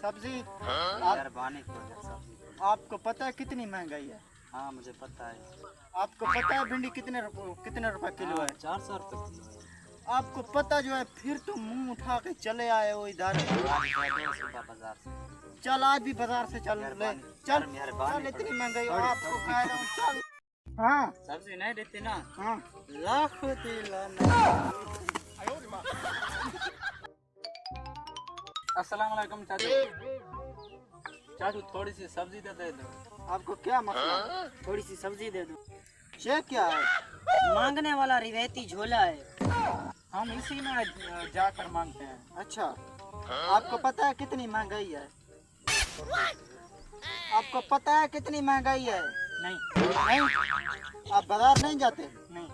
सब्जी मेहरबानी करो सब्जी। आपको पता है कितनी महंगाई है? हाँ मुझे पता है। आपको पता है भिंडी कितने रुपए किलो है? 400 रुपये किलो है। आपको पता जो है फिर तो मुंह उठा के चले आए हो इधर। सुबह बाजार से। चल आज भी बाजार से चल ले चल मेहरबानी चल, इतनी करो। महंगाई आपको कह रहा हूँ चल। हाँ सब्जी नहीं देती ना, हाँ लाख दिलाना। अस्सलाम वालेकुम चाचू। चाचू थोड़ी सी सब्जी दे दो। आपको क्या मसला? थोड़ी सी सब्जी दे दो। ये क्या है? मांगने वाला रिवायती झोला है, हम इसी में जाकर मांगते हैं। अच्छा आपको पता है कितनी महंगाई है? आपको पता है कितनी महंगाई है? नहीं नहीं आप बाजार नहीं जाते? नहीं